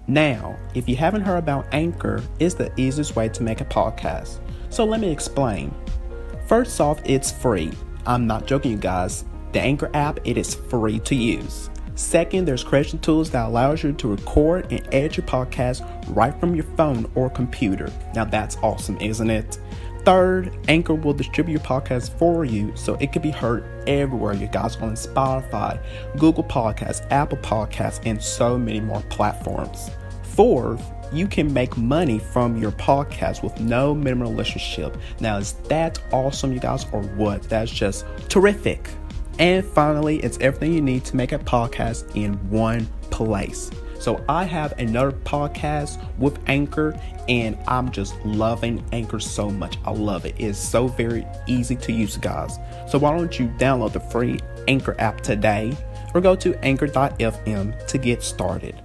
Now, if you haven't heard about Anchor, it's the easiest way to make a podcast. So let me explain. First off, it's free. I'm not joking, you guys. The Anchor app, it is free to use. Second, there's creation tools that allows you to record and edit your podcast right from your phone or computer. Now that's awesome, isn't it? Third, Anchor will distribute your podcast for you so it can be heard everywhere, you guys, on Spotify, Google Podcasts, Apple Podcasts, and so many more platforms. Fourth, you can make money from your podcast with no minimum listenership. Now, is that awesome, you guys, or what? That's just terrific. And finally, it's everything you need to make a podcast in one place. So I have another podcast with Anchor, and I'm just loving Anchor so much. I love it. It's so very easy to use, guys. So why don't you download the free Anchor app today or go to anchor.fm to get started.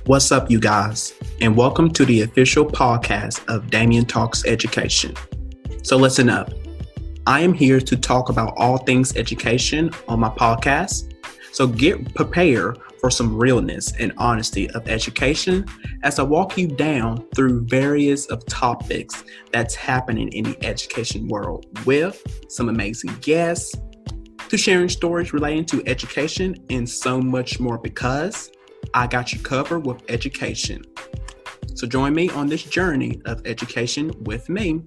What's up, you guys, and welcome to the official podcast of Damian Talks Education. So listen up. I am here to talk about all things education on my podcast. So get prepared for some realness and honesty of education as I walk you down through various of topics that's happening in the education world with some amazing guests, to sharing stories relating to education and so much more, because I got you covered with education. So join me on this journey of education with me.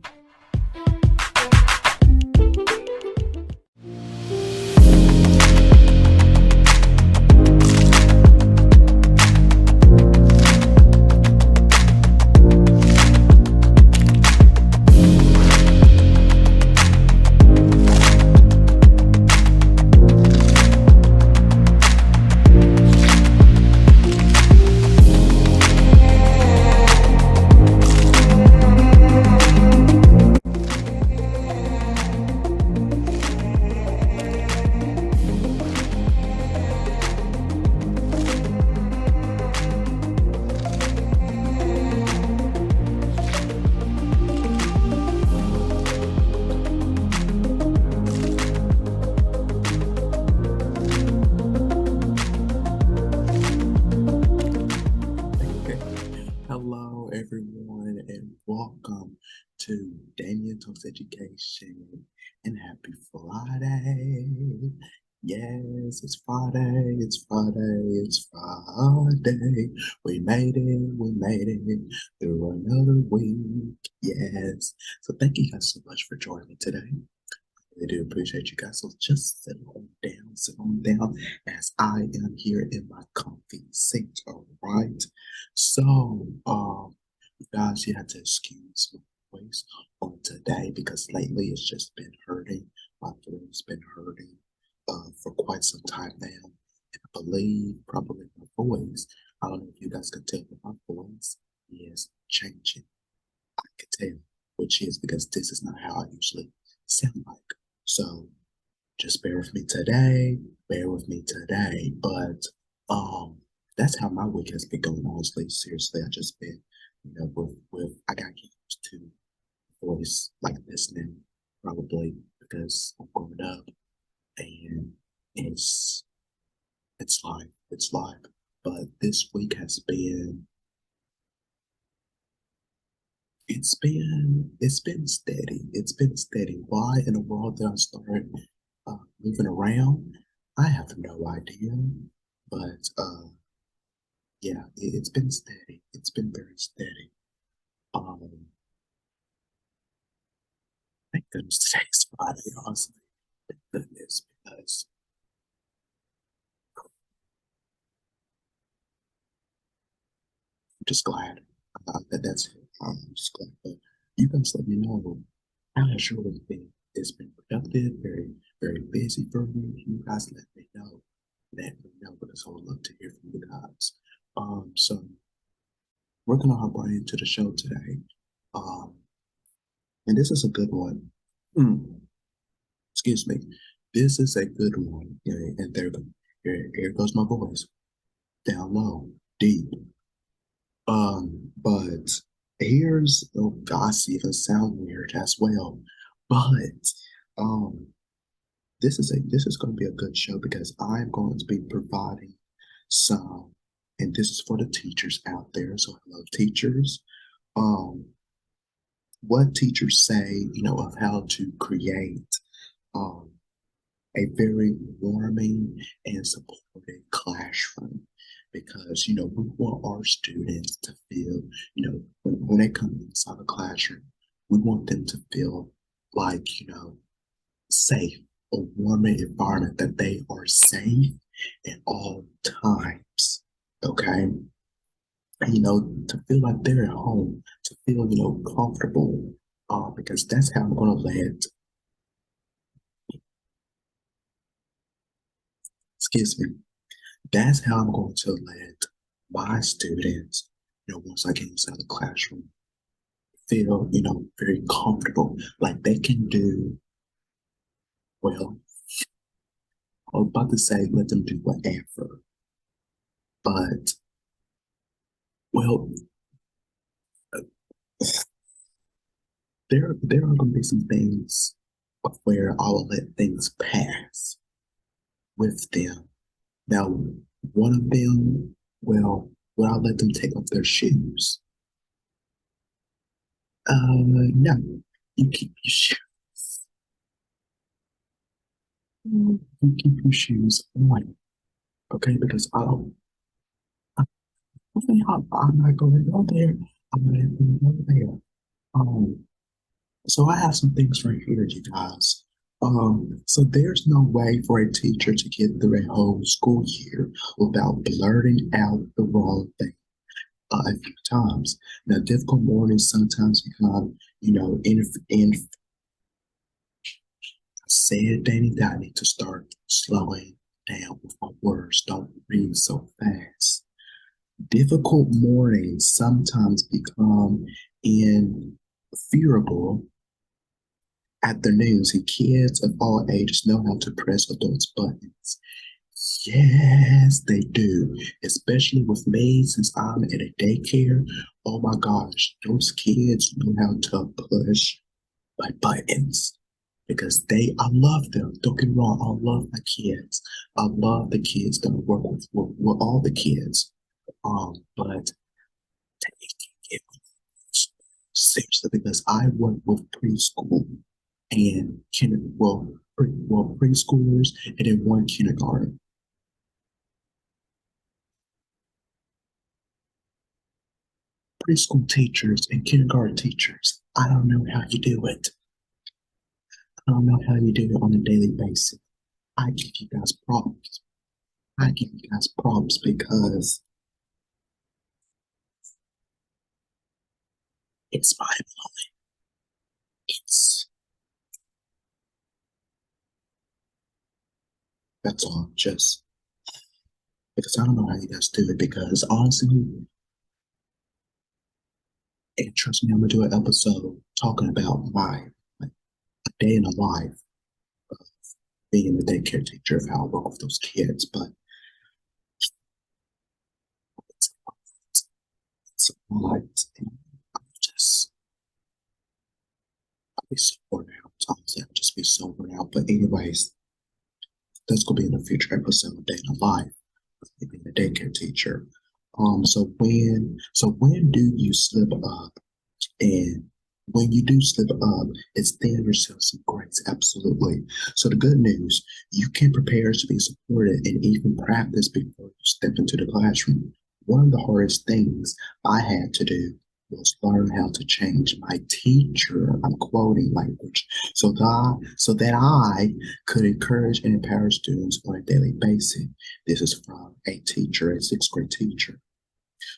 Hello, everyone, and welcome to Damian Talks Education, and happy Friday. Yes, it's Friday, it's Friday, it's Friday. We made it through another week. Yes. So thank you guys so much for joining me today. I do appreciate you guys. So just sit on down as I am here in my comfy seat. All right. So, you guys, you have to excuse my voice on today because lately it's just been hurting. My throat's been hurting for quite some time now. And I believe probably my voice, I don't know if you guys can tell, but my voice is changing. I can tell, which is because this is not how I usually sound like. So just bear with me today, but that's how my week has been going, honestly. Seriously, I just been, I got used to voice like this now, probably because I'm growing up, and it's life. But this week has been it's been steady. It's been steady. Why in the world did I start moving around? I have no idea. But yeah, it's been steady. It's been very steady. Thank goodness today's Friday, honestly. Thank goodness, because I'm just glad that's it. I'm just glad. But you guys let me know how has your week been? It's been productive, very, very busy for me. You guys let me know. Let me know, because I would love to hear from you guys. So we're gonna hop right into the show today. And this is a good one. Excuse me. This is a good one. And here goes my voice. Down low, deep. But here's, oh gosh, even sound weird as well. But this is going to be a good show because I'm going to be providing some, and this is for the teachers out there. So hello, teachers. Um, what teachers say, of how to create um, a very warming and supportive classroom because we want our students to feel when they come inside the classroom, we want them to feel like safe, a warming environment, that they are safe at all times. Okay. And, to feel like they're at home, to feel comfortable, because that's how I'm going to let, excuse me, that's how I'm going to let my students, once I get inside the classroom, feel, very comfortable. Like they can do, well, I was about to say let them do whatever, but, well, there are going to be some things where I will let things pass with them. Now, one of them, well, will I let them take off their shoes? No, you keep your shoes. You keep your shoes on, okay? Because I I'm not going to go there. I'm not even going to go there. Um, so I have some things right here, you guys. So there's no way for a teacher to get through a whole school year without blurting out the wrong thing a few times. Now, difficult mornings sometimes become, in said Danny that I need to start slowing down with my words. Don't read so fast. Difficult mornings sometimes become infeasible afternoons, and kids of all ages know how to press adults' buttons. Yes, they do, especially with me since I'm at a daycare. Oh my gosh, those kids know how to push my buttons because I love them. Don't get me wrong, I love my kids. I love the kids that I work with all the kids. But they can get seriously because I work with preschool and preschoolers and then one kindergarten. Preschool teachers and kindergarten teachers. I don't know how you do it. I don't know how you do it on a daily basis. I give you guys props. I give you guys props because it's my it's that's all. Just because I don't know how you guys do it because honestly, and trust me, I'm gonna do an episode talking about my like, a day in the life of being the daycare teacher of how I work with those kids. But it's, it's a lot. And I'm just I'll be so worn out. Honestly, I'll just be so worn out. But anyways, that's gonna be in a future episode, day in the life of being a daycare teacher. So when do you slip up? And when you do slip up, extend yourself some grace. Absolutely. So the good news, you can prepare to be supported and even practice before you step into the classroom. One of the hardest things I had to do was learn how to change my teacher, I'm quoting language, so that I could encourage and empower students on a daily basis. This is from a teacher, a sixth grade teacher.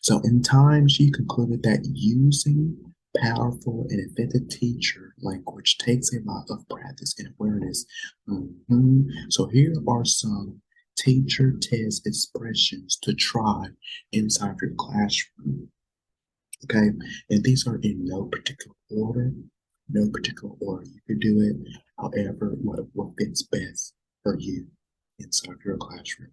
So in time, she concluded that using powerful and effective teacher language takes a lot of practice and awareness. So here are some teacher test expressions to try inside your classroom. Okay, and these are in no particular order. No particular order. You can do it however what fits best for you inside your classroom.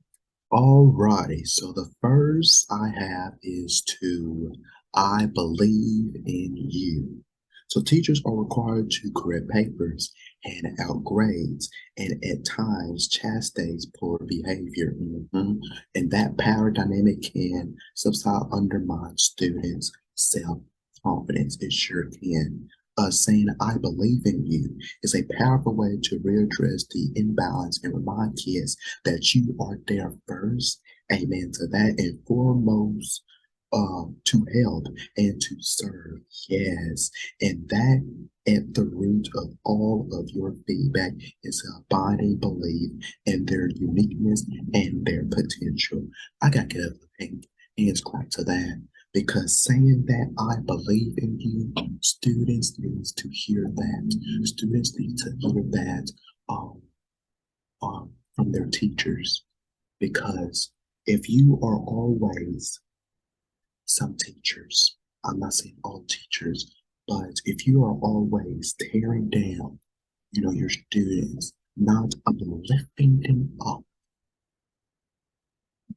Alrighty, so the first I have is to I believe in you. So teachers are required to correct papers, hand out grades, and at times chastise poor behavior. And that power dynamic can sometimes undermine students' self-confidence. It sure can. Saying I believe in you is a powerful way to readdress the imbalance and remind kids that you are there first. Amen to that. And foremost, to help and to serve. Yes. And that at the root of all of your feedback is abiding belief in their uniqueness and their potential. I got to get up and hands clap to that because saying that I believe in you, students need to hear that. Students need to hear that from their teachers because if you are always some teachers, I'm not saying all teachers, but if you are always tearing down, your students, not uplifting them up,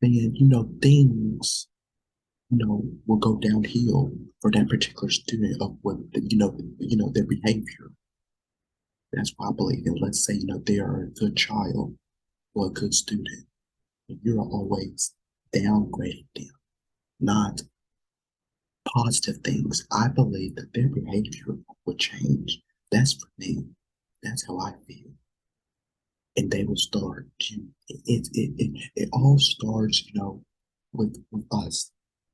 then, things, will go downhill for that particular student of what, their behavior. That's why I believe in, let's say, they are a good child or a good student, and you're always downgrading them, not positive things, I believe that their behavior will change. That's for me. That's how I feel. And they will start to, it all starts, with us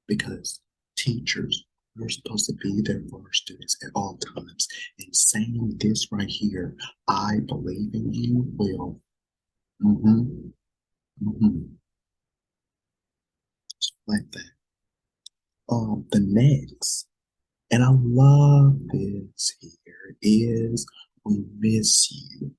because teachers, we're supposed to be there for our students at all times. And saying this right here, I believe in you will, mm-hmm, mm-hmm, just like that. The next and I love this here is we miss you.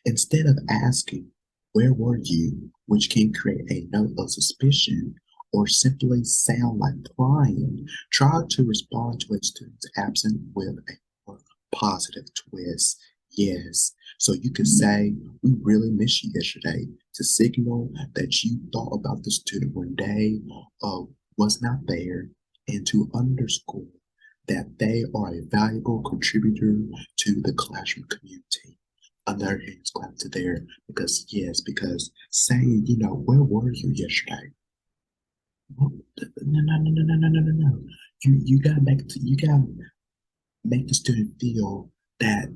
Instead of asking, where were you, which can create a note of suspicion or simply sound like prying, try to respond to a student's absence with a more positive twist. Yes. So you could say, we really miss you yesterday to signal that you thought about the student one day was not there and to underscore that they are a valuable contributor to the classroom community. Another hands clap to there because yes, because saying, where were you yesterday? No, no, no, no, no, no, no, no, no. You gotta make the student feel that,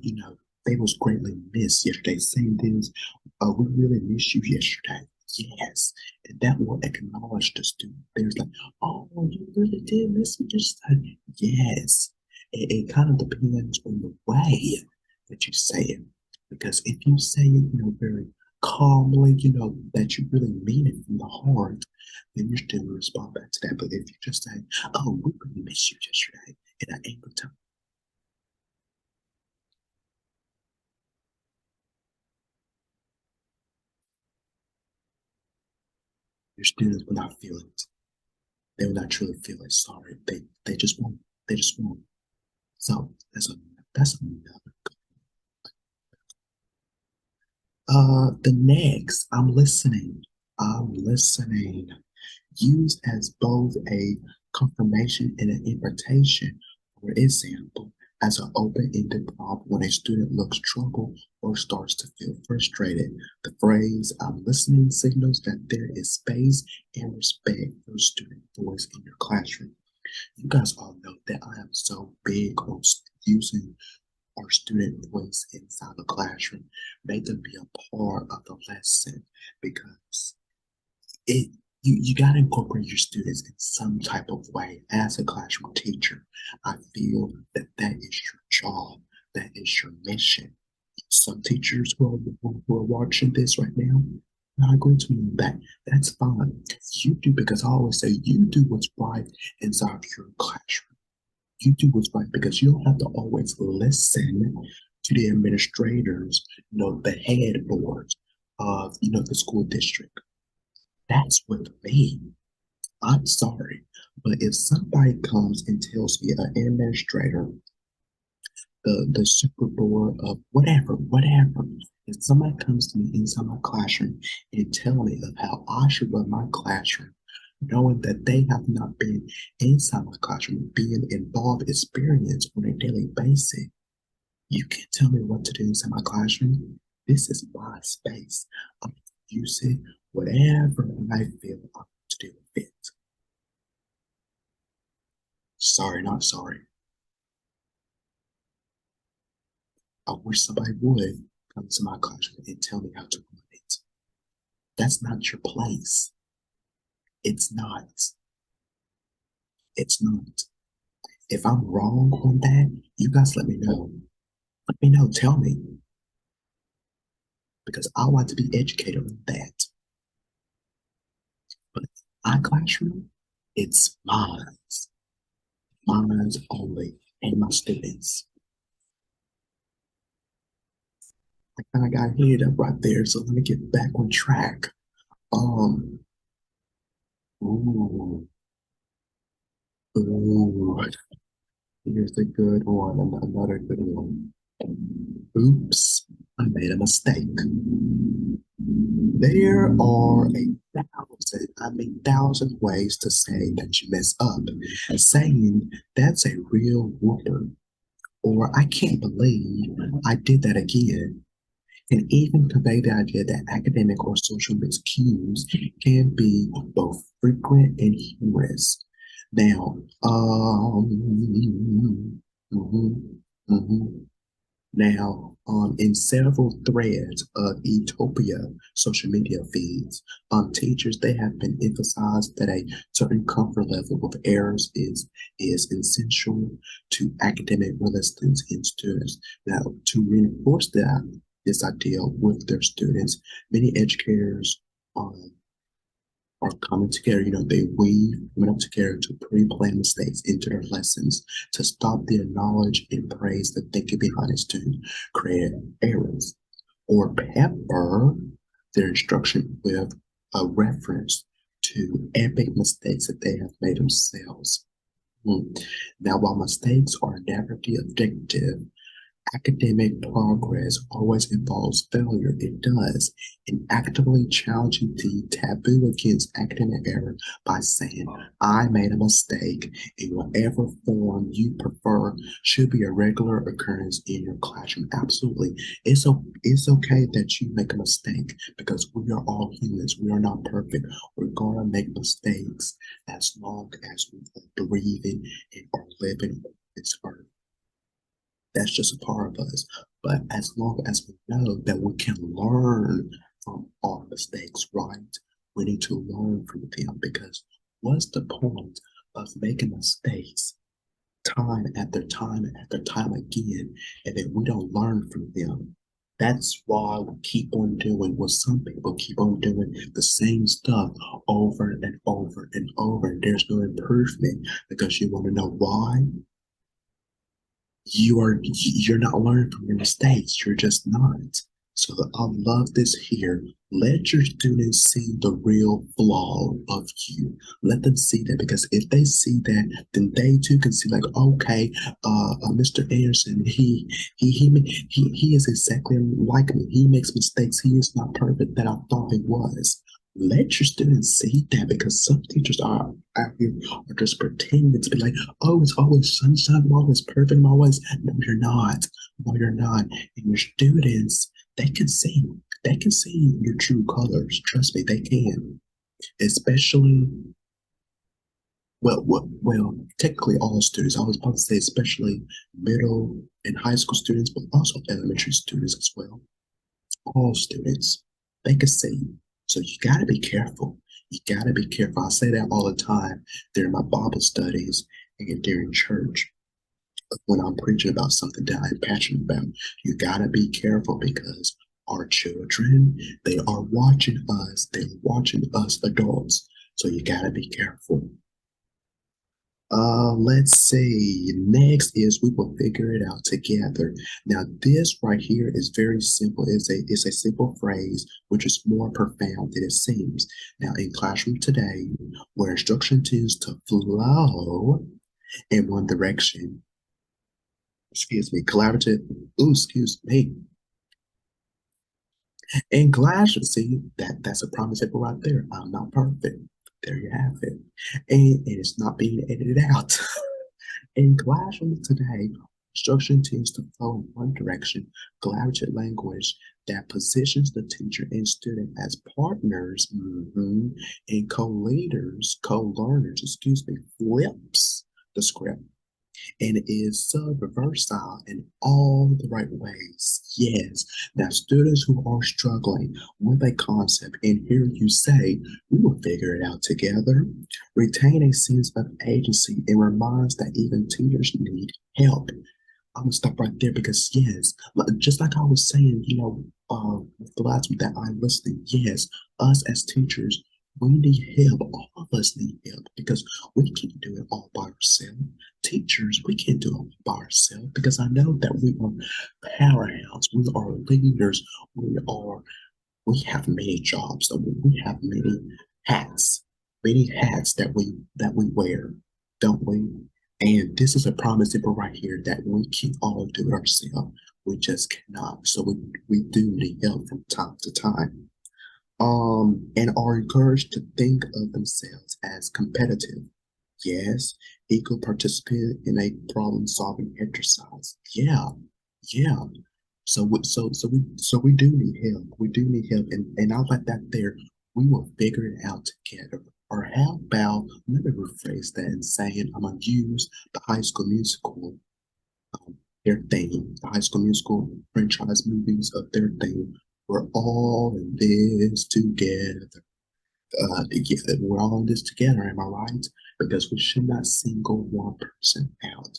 they was greatly missed yesterday. Saying this, we really missed you yesterday. Yes. And that will acknowledge the student. There's like, oh, you really did miss me yesterday. Yes. It kind of depends on the way that you say it. Because if you say it, very calmly, that you really mean it from the heart, then your student will respond back to that. But if you just say, oh, we really missed you yesterday in an angry tone, your students will not feel it. They will not truly feel it. Sorry, they just won't. They just won't. So that's another. The next, I'm listening. I'm listening. Used as both a confirmation and an invitation. For example, as an open-ended prompt when a student looks troubled or starts to feel frustrated. The phrase "I'm listening" signals that there is space and respect for student voice in your classroom. You guys all know that I am so big on using our student voice inside the classroom. Make them be a part of the lesson because it you got to incorporate your students in some type of way as a classroom teacher. I feel that that is your job, that is your mission. Some teachers who are watching this right now not agree to me on that. That's fine. You do because I always say you do what's right inside your classroom. You do what's right because you don't have to always listen to the administrators, the head boards of the school district. That's with me. I'm sorry. But if somebody comes and tells me an administrator, the super board of whatever, if somebody comes to me inside my classroom and tell me of how I should run my classroom, knowing that they have not been inside my classroom, being involved experience on a daily basis. You can't tell me what to do inside my classroom. This is my space. I'm using whatever I feel I want to do with it. Sorry, not sorry. I wish somebody would come to my classroom and tell me how to run it. That's not your place. It's not. It's not. If I'm wrong on that, you guys let me know. Let me know. Tell me. Because I want to be educated on that. But my classroom, it's mine. Mine only. And my students. I kind of got heated up right there. So let me get back on track. Um, ooh, ooh. Here's a good one, and another good one. Oops, I made a mistake. There are thousand ways to say that you mess up. Saying that's a real whooper, or I can't believe I did that again, and even convey the idea that academic or social miscues can be both frequent and humorous. Now, mhm, mhm. Now, in several threads of Ethiopia social media feeds, teachers they have been emphasized that a certain comfort level with errors is essential to academic resilience in students. Now, to reinforce this idea with their students, many educators um, are coming together. They weave coming up together to pre-plan mistakes into their lessons to stop the knowledge and praise the thinking behind a student create errors, or pepper their instruction with a reference to epic mistakes that they have made themselves. Now, while mistakes are never the objective, academic progress always involves failure. It does. And actively challenging the taboo against academic error by saying, I made a mistake in whatever form you prefer should be a regular occurrence in your classroom. Absolutely. It's okay that you make a mistake because we are all humans. We are not perfect. We're going to make mistakes as long as we are breathing and are living on this earth. That's just a part of us. But as long as we know that we can learn from our mistakes, right? We need to learn from them because what's the point of making mistakes time after time after time again and then we don't learn from them? That's why we keep on doing what some people keep on doing the same stuff over and over and over. And there's no improvement because you want to know why? You're not learning from your mistakes. You're just not. So I love this here. Let your students see the real flaw of you. Let them see that because if they see that, then they too can see like, okay, Mr. Anderson, he is exactly like me. He makes mistakes. He is not perfect that I thought he was. Let your students see that because some teachers are out here are just pretending to be like, oh, it's always sunshine, I'm always perfect, I'm always. No, you're not. No, you're not. And your students, they can see. They can see your true colors. Trust me, they can. Especially, technically all students. I was about to say especially middle and high school students, but also elementary students as well. All students, they can see. So you got to be careful. You got to be careful. I say that all the time during my Bible studies and during church when I'm preaching about something that I'm passionate about. You got to be careful because our children, they are watching us. They're watching us adults. So you got to be careful. Let's see. Next is we will figure it out together. Now, this right here is very simple. It's a simple phrase which is more profound than it seems. Now, in classroom today, where instruction tends to flow in one direction, excuse me, collaborative, ooh, excuse me. In class, see, that's a prime example right there. I'm not perfect. There you have it. And it's not being edited out. In classrooms today, instruction tends to flow in one direction, collaborative language that positions the teacher and student as partners and co-leaders, co-learners, flips the script and is sub-versatile in all the right ways. Yes. Now, students who are struggling with a concept and hear you say, we will figure it out together, retain a sense of agency and reminds that even teachers need help. I'm gonna stop right there because yes, just like I was saying, with the last one that I'm listening, yes, us as teachers, we need help. All of us need help because we can't do it all by ourselves. Teachers, we can't do it all by ourselves because I know that we are powerhouse, we are leaders, we have many jobs, so we have hats, many hats that we wear, don't we? And this is a prime example right here that we can all do it ourselves. We just cannot. So we do need help from time to time. And are encouraged to think of themselves as competitive. Yes, equal participant in a problem-solving exercise. Yeah, yeah. So we do need help. We do need help, and I'll let that there. We will figure it out together. Or how about let me rephrase that and saying I'm gonna use the High School Musical, their theme, the High School Musical franchise movies of their theme. We're all in this together. Yeah, we're all in this together. Am I right? Because we should not single one person out.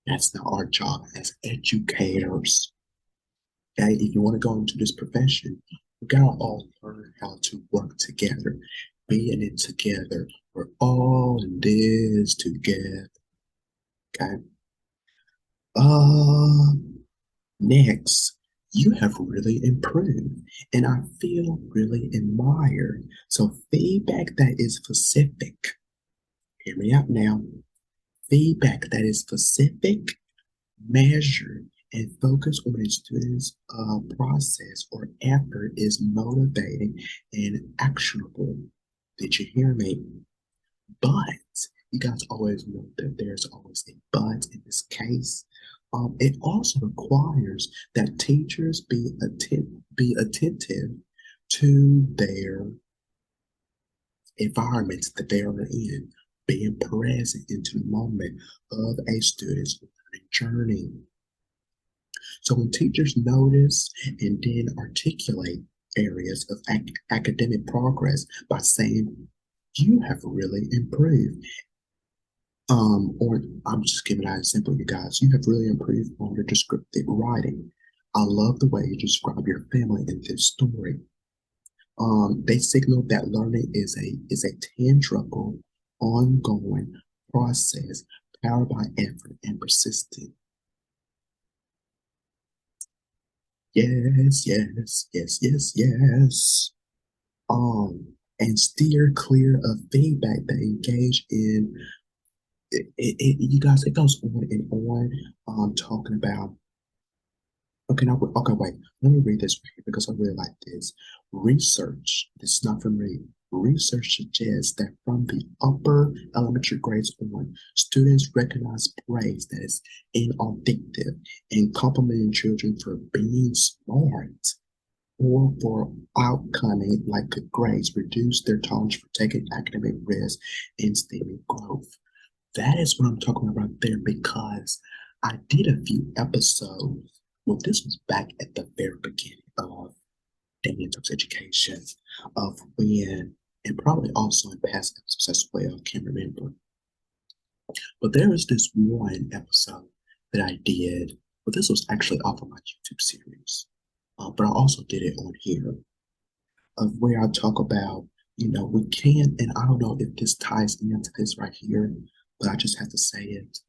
That's not our job as educators. Okay, if you want to go into this profession, we gotta all learn how to work together, be in it together. We're all in this together. Okay. Uh, Next, you have really improved, and I feel really admired. So feedback that is specific. Hear me out now. Feedback that is specific, measured, and focused on a student's process or effort is motivating and actionable. Did you hear me? But you guys always know that there's always a but in this case. It also requires that teachers be attentive to their environments that they are in, being present into the moment of a student's learning journey. So when teachers notice and then articulate areas of academic progress by saying, you have really improved. Or I'm just giving out an example, you guys. You have really improved on your descriptive writing. I love the way you describe your family in this story. They signal that learning is a tangible, ongoing process powered by effort and persistence. Yes, yes, yes, yes, yes. And steer clear of feedback that engage in you guys. It goes on and on. Talking about. Okay, now, okay, wait. Let me read this right here because I really like this. Research. This is not from me. Research suggests that from the upper elementary grades on, students recognize praise that is inaudictive and complimenting children for being smart or for outcoming like good grades reduce their tolerance for taking academic risks and stemming growth. That is what I'm talking about there because I did a few episodes. Well, this was back at the very beginning of Damian Talks Education, of when, and probably also in past episodes as well, I can't remember. But there was this one episode that I did, but this was actually off of my YouTube series. But I also did it on here, of where I talk about, we can, and I don't know if this ties into this right here, but I just have to say it,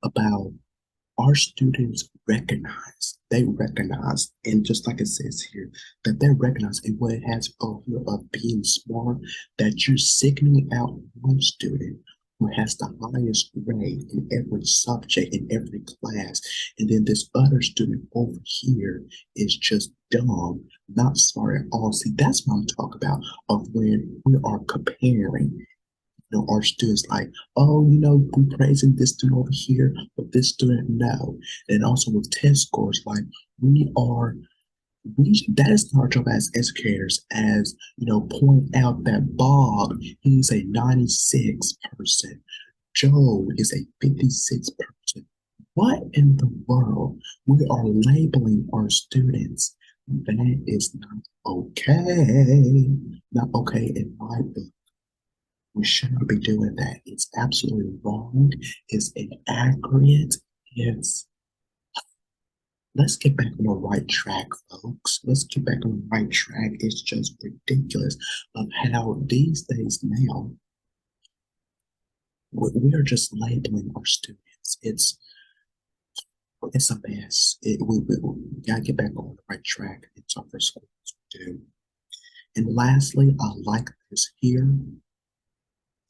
about our students they recognize, and just like it says here, that they recognize in what it has over here of being smart, that you're signaling out one student who has the highest grade in every subject, in every class. And then this other student over here is just dumb, not smart at all. See, that's what I'm talking about of when we are comparing, our students like, oh, we praising this student over here, but this student no. And also with test scores, like we are that is our job as educators, as point out that Bob, he's a 96%. Joe is a 56%. What in the world? We are labeling our students. That is not okay. Not okay in my book. We should not be doing that. It's absolutely wrong. It's inaccurate. It's Let's get back on the right track, folks. Let's get back on the right track. It's just ridiculous of how these days now we are just labeling our students. It's a mess. We gotta get back on the right track. It's our first school to do. And lastly, I like this here, and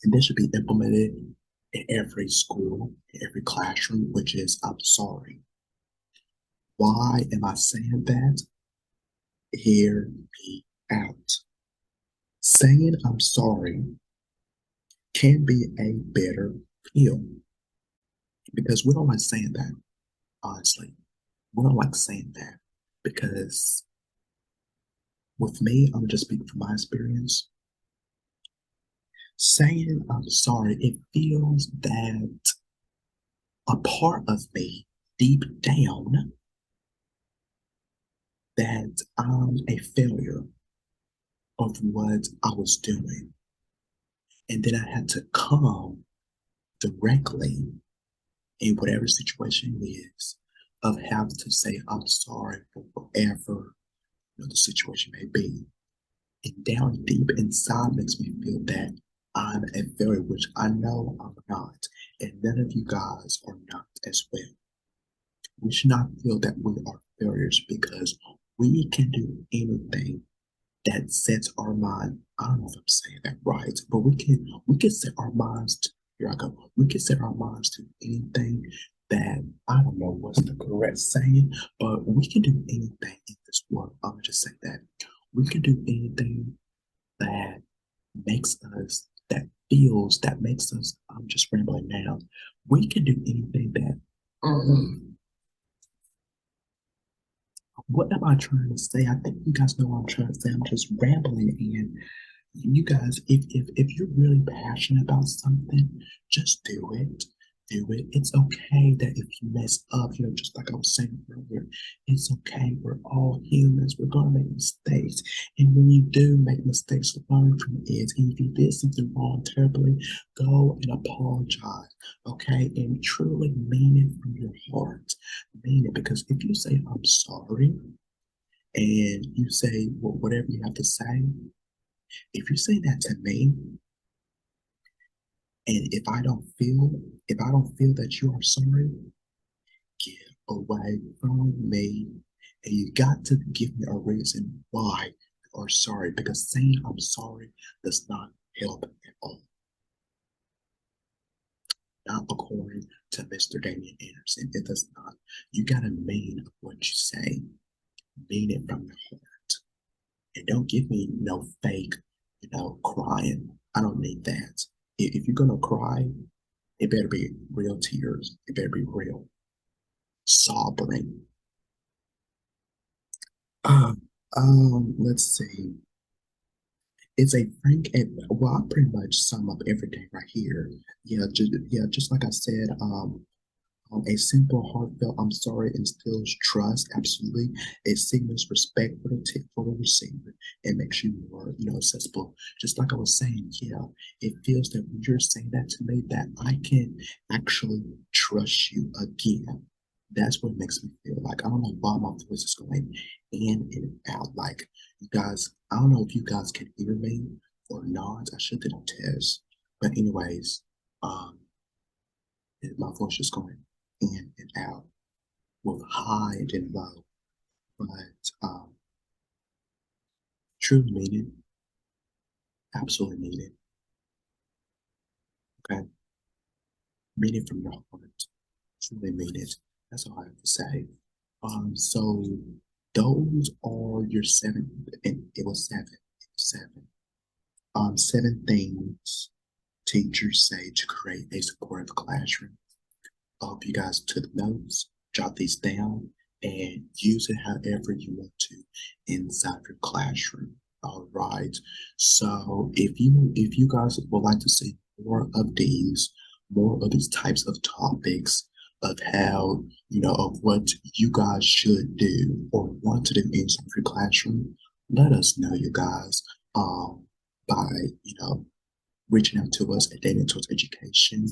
this should be implemented in every school, in every classroom, which is I'm sorry. Why am I saying that? Hear me out. Saying I'm sorry can be a better feel because we don't like saying that, honestly. We don't like saying that because with me, I'm just speaking from my experience. Saying I'm sorry, it feels that a part of me deep down that I'm a failure of what I was doing. And then I had to come directly in whatever situation it is of having to say I'm sorry for whatever the situation may be. And down deep inside makes me feel that I'm a failure, which I know I'm not, and none of you guys are not as well. We should not feel that we are failures because we can do anything that sets our mind. I don't know if I'm saying that right, but we can set our minds to, here I go. We can set our minds to anything that I don't know what's the correct saying, but we can do anything in this world. I'm just saying that we can do anything that makes us that makes us. I'm just rambling now. We can do anything that. What am I trying to say? I think you guys know what I'm trying to say. I'm just rambling, and you guys, if you're really passionate about something, just do it. Do it. It's okay that if you mess up, just like I was saying earlier, it's okay. We're all humans. We're gonna make mistakes. And when you do make mistakes, learn from it. And if you did something wrong terribly, go and apologize. Okay? And truly mean it from your heart. Mean it, because if you say I'm sorry and you say whatever you have to say, if you say that to me, and if I don't feel that you are sorry, get away from me. And you got to give me a reason why you are sorry, because saying I'm sorry does not help at all. Not according to Mr. Damian Anderson. It does not. You gotta mean what you say. Mean it from your heart. And don't give me no fake, crying. I don't need that. If you're gonna cry, it better be real tears. It better be real sobbing. Let's see. It's a frank and well, I pretty much sum up everything right here. Yeah, just like I said, a simple, heartfelt "I'm sorry" instills trust, absolutely. It signals respect for the receiver and makes you more, accessible. Just like I was saying, yeah, it feels that when you're saying that to me, that I can actually trust you again. That's what makes me feel like I don't know why my voice is going in and out. Like you guys, I don't know if you guys can hear me or not. I should do a test. But anyways, um, my voice is going in and out with high and low, but truly needed, absolutely needed. Okay. Mean it from your heart. Truly mean it. That's all I have to say. So those are your seven, and it was seven. It was seven. Seven things teachers say to create a supportive classroom. I hope you guys took notes, jot these down, and use it however you want to inside your classroom. All right. So if you guys would like to see more of these types of topics of how of what you guys should do or want to do inside your classroom, let us know, you guys. By reaching out to us at Damian Talks Education,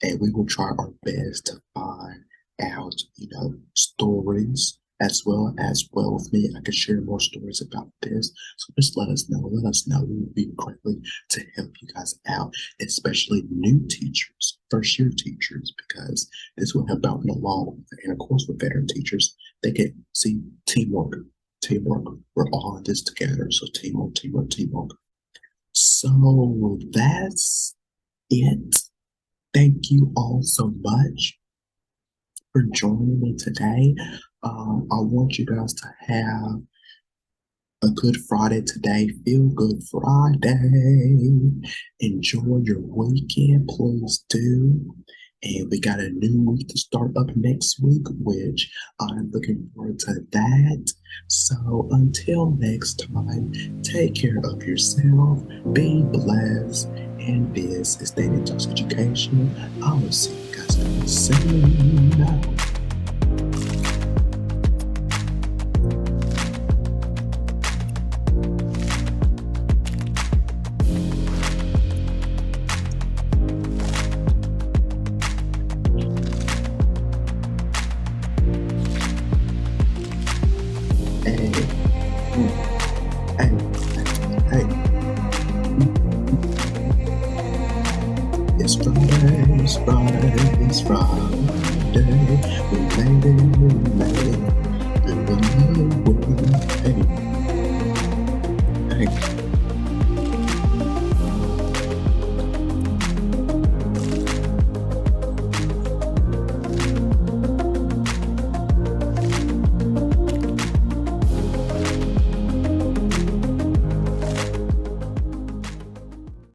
and we will try our best to find out, stories as well with me. I can share more stories about this. So just let us know. Let us know. We will be greatly to help you guys out, especially new teachers, first year teachers, because this will help out in the long run. And of course, with veteran teachers, they can see teamwork. Teamwork. We're all in this together. So teamwork, teamwork, teamwork. So that's it. Thank you all so much for joining me today. I want you guys to have a good Friday today. Feel good Friday. Enjoy your weekend, please do. And we got a new week to start up next week, which I'm looking forward to that. So until next time, take care of yourself, be blessed, and this is Damian Talks Education. I will see you guys soon. It's Friday, we made it,